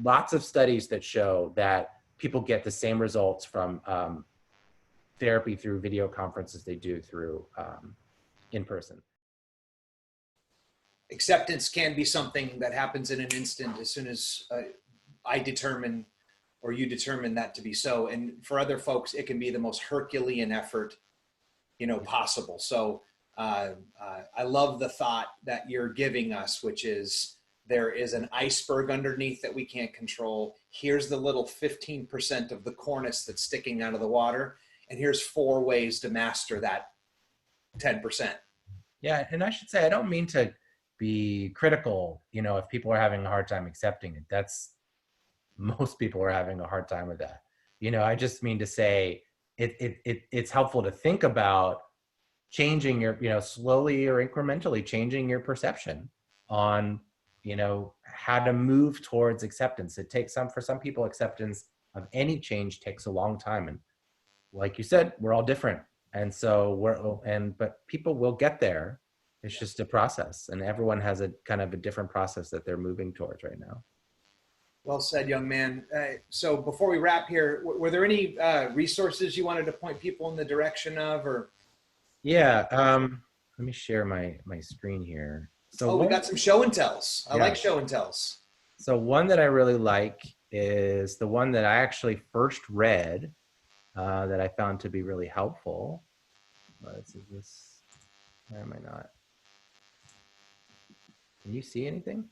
lots of studies that show that people get the same results from therapy through video conferences they do through in person. Acceptance can be something that happens in an instant as soon as I determine or you determine that to be so. And for other folks, it can be the most Herculean effort, possible. So I love the thought that you're giving us, which is there is an iceberg underneath that we can't control. Here's the little 15% of the cornice that's sticking out of the water. And here's 4 ways to master that 10%. Yeah, and I should say, I don't mean to be critical, if people are having a hard time accepting it. Most people are having a hard time with that. I just mean to say it's helpful to think about changing your, slowly or incrementally changing your perception on, how to move towards acceptance. It takes for some people, acceptance of any change takes a long time. And like you said, we're all different. And so but people will get there. It's just a process, and everyone has a kind of a different process that they're moving towards right now. Well said, young man. So before we wrap here, were there any resources you wanted to point people in the direction of, or? Yeah, let me share my screen here. So we got some show and tells. I like show and tells. So one that I really like is the one that I actually first read that I found to be really helpful. Let's see this. Why am I not? Can you see anything?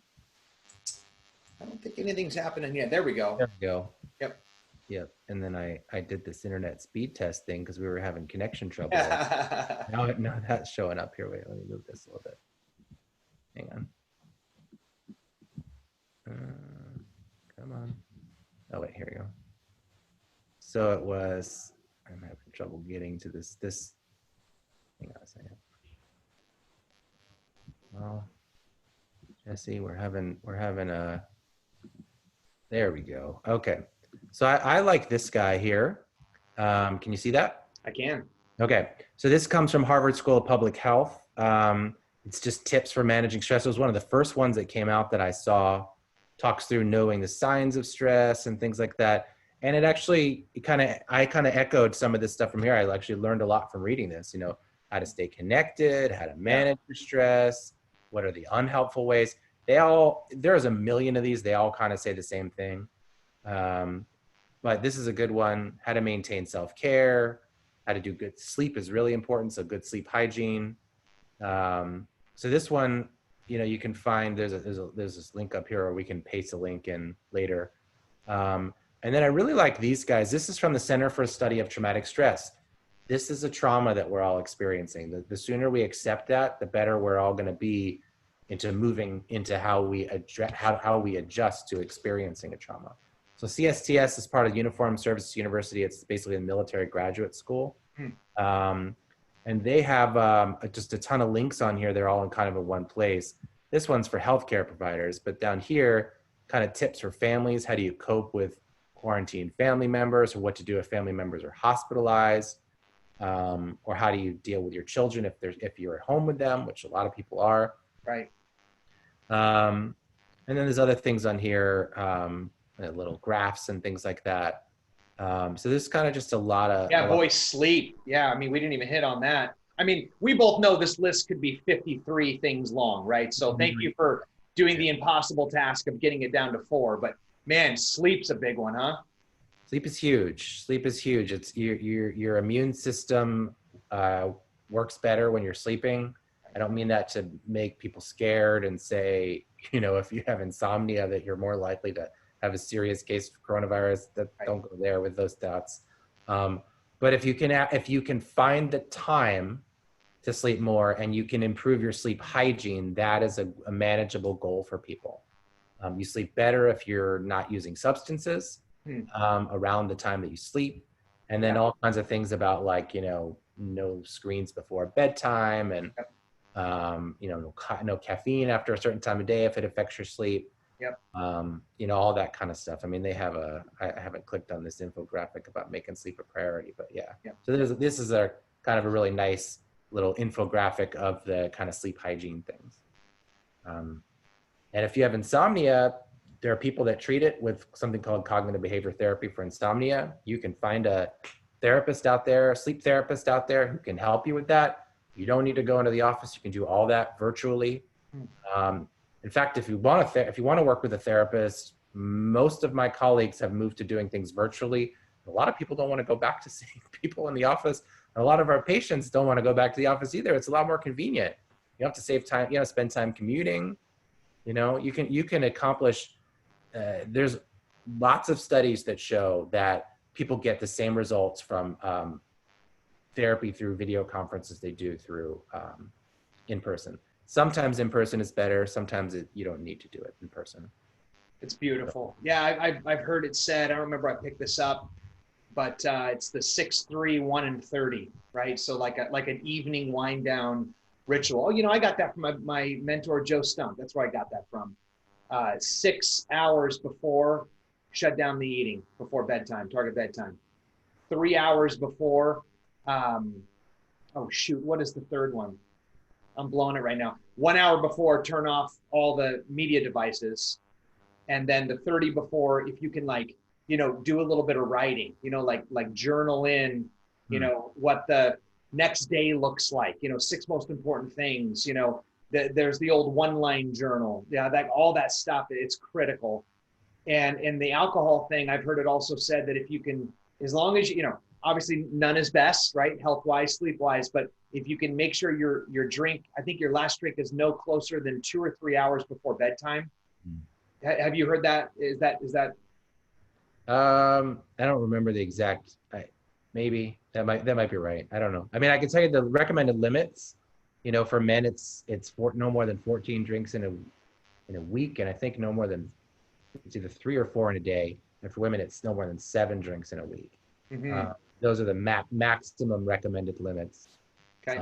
I don't think anything's happening yet. There we go. There we go. Yep. And then I did this internet speed test thing because we were having connection trouble. now that's showing up here. Wait, let me move this a little bit. Hang on. Come on. Oh, wait, here we go. So it was, I'm having trouble getting to this, hang on a second. Well, Jesse, we're having a, there we go. Okay. So I like this guy here. Can you see that? I can. Okay. So this comes from Harvard School of Public Health. It's just tips for managing stress. It was one of the first ones that came out that I saw, talks through knowing the signs of stress and things like that. And it actually, I kind of echoed some of this stuff from here. I actually learned a lot from reading this, how to stay connected, how to manage your stress, what are the unhelpful ways. There's a million of these. They all kind of say the same thing. But this is a good one, how to maintain self-care, how to do good sleep is really important. So good sleep hygiene. So this one, you can find, there's this link up here, or we can paste a link in later. And then I really like these guys. This is from the Center for a Study of Traumatic Stress. This is a trauma that we're all experiencing. The sooner we accept that, the better we're all going to be into moving into how we adjust to experiencing a trauma. So CSTS is part of Uniformed Services University. It's basically a military graduate school. And they have just a ton of links on here. They're all in kind of a one place. This one's for healthcare providers, but down here, kind of tips for families. How do you cope with quarantine family members, or what to do if family members are hospitalized, or how do you deal with your children if you're at home with them, which a lot of people are. Right. And then there's other things on here, little graphs and things like that. So there's kind of just a lot of sleep. Yeah, I mean, we didn't even hit on that. I mean, we both know this list could be 53 things long, right? So thank you for doing the impossible task of getting it down to 4. But man, sleep's a big one, huh? Sleep is huge. Sleep is huge. It's your immune system works better when you're sleeping. I don't mean that to make people scared and say, if you have insomnia, that you're more likely to have a serious case of coronavirus. Don't go there with those thoughts. But if you can find the time to sleep more and you can improve your sleep hygiene, that is a manageable goal for people. You sleep better if you're not using substances around the time that you sleep. And then all kinds of things about no screens before bedtime and no caffeine after a certain time of day if it affects your sleep. All that kind of stuff. I mean, I haven't clicked on this infographic about making sleep a priority, but yeah. So this is a kind of a really nice little infographic of the kind of sleep hygiene things. And if you have insomnia, There are people that treat it with something called cognitive behavior therapy for insomnia. You can find a therapist out there, a sleep therapist out there who can help you with that. You don't need to go into the office. You can do all that virtually. Um, in fact, if you want to work with a therapist, most of my colleagues have moved to doing things virtually. A lot of people don't want to go back to seeing people in the office. A lot of our patients don't want to go back to the office either. It's a lot more convenient. You don't have to save time. You know, spend time commuting. You know, you can accomplish. There's lots of studies that show that people get the same results from therapy through video conferences they do through in person. Sometimes in person is better. Sometimes you don't need to do it in person. It's beautiful. Yeah, I've heard it said. I don't remember I picked this up, but it's the 6-3, 1 and 30, right? So like an evening wind down ritual. Oh, you know, I got that from my mentor Joe Stump. That's where I got that from. 6 hours before, shut down the eating before bedtime, target bedtime. 3 hours before. Oh shoot, what is the third one? I'm blowing it right now. 1 hour before, turn off all the media devices. And then the 30 before, if you can, like, you know, do a little bit of writing, you know, like journal in, you know, what the next day looks like, you know, 6 most important things, you know, there's the old one-line journal. Yeah, that all that stuff, it's critical. And the alcohol thing, I've heard it also said that if you can, as long as you know, obviously none is best, right? Health-wise, sleep-wise, but if you can make sure your drink, I think your last drink is no closer than 2 or 3 hours before bedtime. Have you heard that? Is that? I don't remember the exact. Maybe that might be right. I don't know. I mean, I can tell you the recommended limits. You know, for men, it's no more than 14 drinks in a week, and I think no more than it's either 3 or 4 in a day. And for women, it's no more than 7 drinks in a week. Those are the maximum recommended limits. Okay.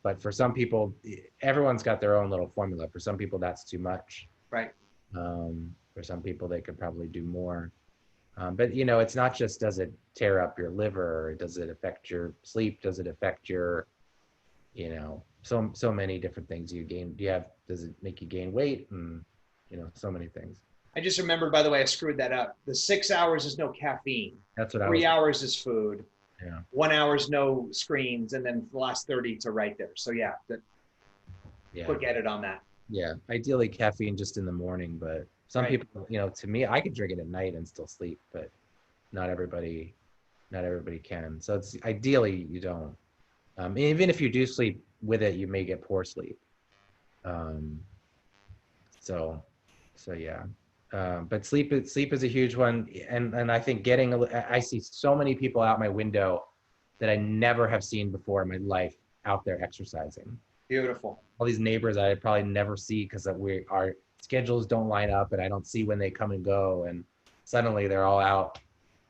But for some people, everyone's got their own little formula. For some people, that's too much. Right. For some people, they could probably do more. But, you know, it's not just does it tear up your liver, does it affect your sleep, does it affect your, you know, so many different things does it make you gain weight, and, you know, so many things. I just remembered, by the way, I screwed that up. The 6 hours is no caffeine. That's what 3 hours is food. Yeah. 1 hour is no screens, and then the last 30 to right there. So yeah, quick edit on that. Yeah, ideally caffeine just in the morning, but some people, you know, to me, I could drink it at night and still sleep, but not everybody can. So it's ideally you don't. Even if you do sleep with it, you may get poor sleep. So yeah. But sleep is a huge one, and I think I see so many people out my window that I never have seen before in my life out there exercising. Beautiful. All these neighbors I probably never see because our schedules don't line up, and I don't see when they come and go, and suddenly they're all out.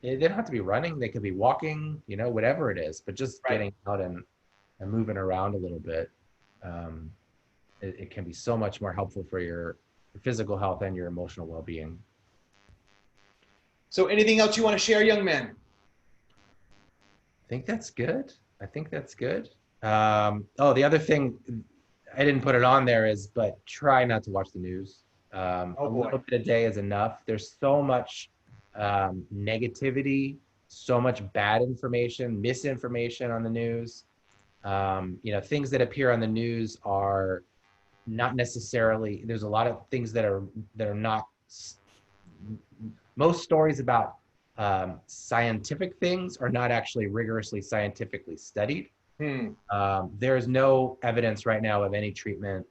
They don't have to be running; they could be walking, you know, whatever it is. But just getting out and moving around a little bit, it can be so much more helpful for your physical health and your emotional well-being. So anything else you want to share, young man? I think that's good. The other thing, I didn't put it on there but try not to watch the news. A little bit a day is enough. There's so much negativity, so much bad information, misinformation on the news. You know, things that appear on the news are not necessarily, there's a lot of things that are not, most stories about scientific things are not actually rigorously scientifically studied. There's no evidence right now of any treatment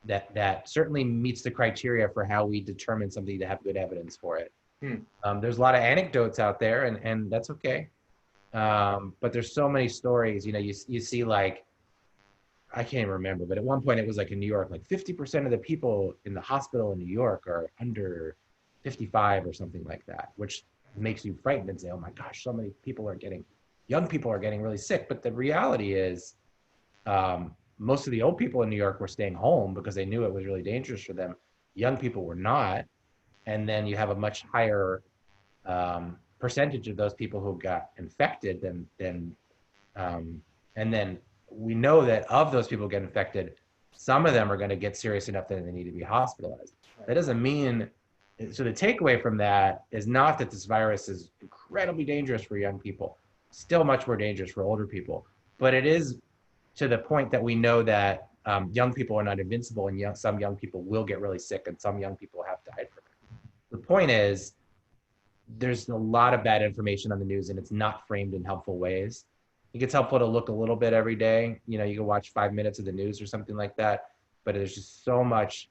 that certainly meets the criteria for how we determine something to have good evidence for it. There's a lot of anecdotes out there, and that's okay. But there's so many stories, you know, you see, like, I can't even remember, but at one point it was like in New York, like 50% of the people in the hospital in New York are under 55 or something like that, which makes you frightened and say, oh my gosh, so many young people are getting really sick. But the reality is most of the old people in New York were staying home because they knew it was really dangerous for them. Young people were not. And then you have a much higher percentage of those people who got infected and then we know that of those people who get infected, some of them are going to get serious enough that they need to be hospitalized. That doesn't mean So the takeaway from that is not that this virus is incredibly dangerous for young people, still much more dangerous for older people, but it is to the point that we know that young people are not invincible, and some young people will get really sick, and some young people have died from it. The point is, there's a lot of bad information on the news, and it's not framed in helpful ways. I think it's helpful to look a little bit every day. You know, you can watch 5 minutes of the news or something like that, but there's just so much.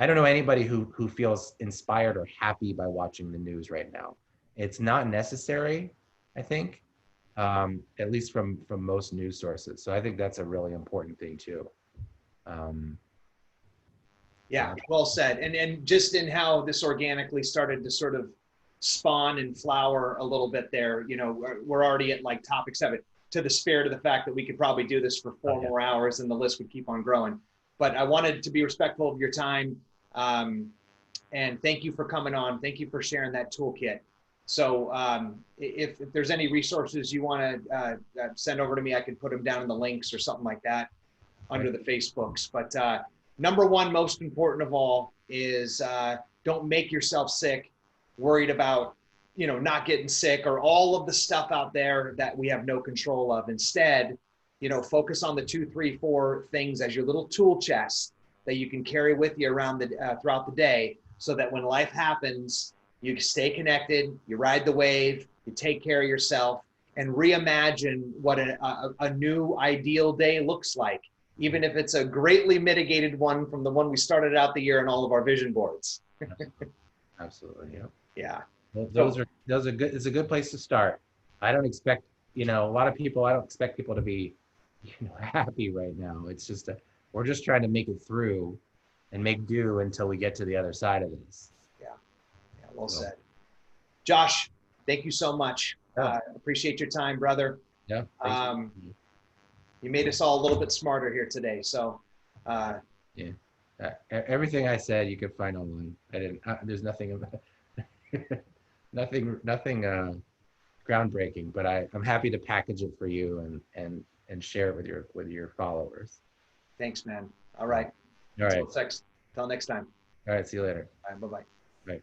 I don't know anybody who feels inspired or happy by watching the news right now. It's not necessary, I think, at least from most news sources. So I think that's a really important thing too. Um, Yeah, well said. And just in how this organically started to sort of spawn and flower a little bit there, you know, we're already at like topic 7, to the spirit of the fact that we could probably do this for 4 more hours and the list would keep on growing. But I wanted to be respectful of your time. And thank you for coming on. Thank you for sharing that toolkit. So if there's any resources you want to send over to me, I can put them down in the links or something like that under the Facebooks. But number one, most important of all, is don't make yourself sick, worried about, you know, not getting sick or all of the stuff out there that we have no control of. Instead, you know, focus on the 2, 3, 4 things as your little tool chest that you can carry with you around the throughout the day, so that when life happens, you stay connected, you ride the wave, you take care of yourself, and reimagine what a new ideal day looks like, even if it's a greatly mitigated one from the one we started out the year on all of our vision boards. Absolutely, yeah. Yeah. Well, those are good. It's a good place to start. I don't expect, you know, a lot of people. I don't expect people to be, you know, happy right now. It's just we're just trying to make it through, and make do until we get to the other side of this. Yeah. Yeah. Well said. Josh, thank you so much. Yeah. Appreciate your time, brother. Yeah. You made us all a little bit smarter here today. So, yeah. Everything I said you can find online. I didn't. There's nothing about nothing groundbreaking, but I'm happy to package it for you and share it with your followers. Thanks, man. All right. All right. Till next time. All right. See you later. All right. Bye-bye. Bye.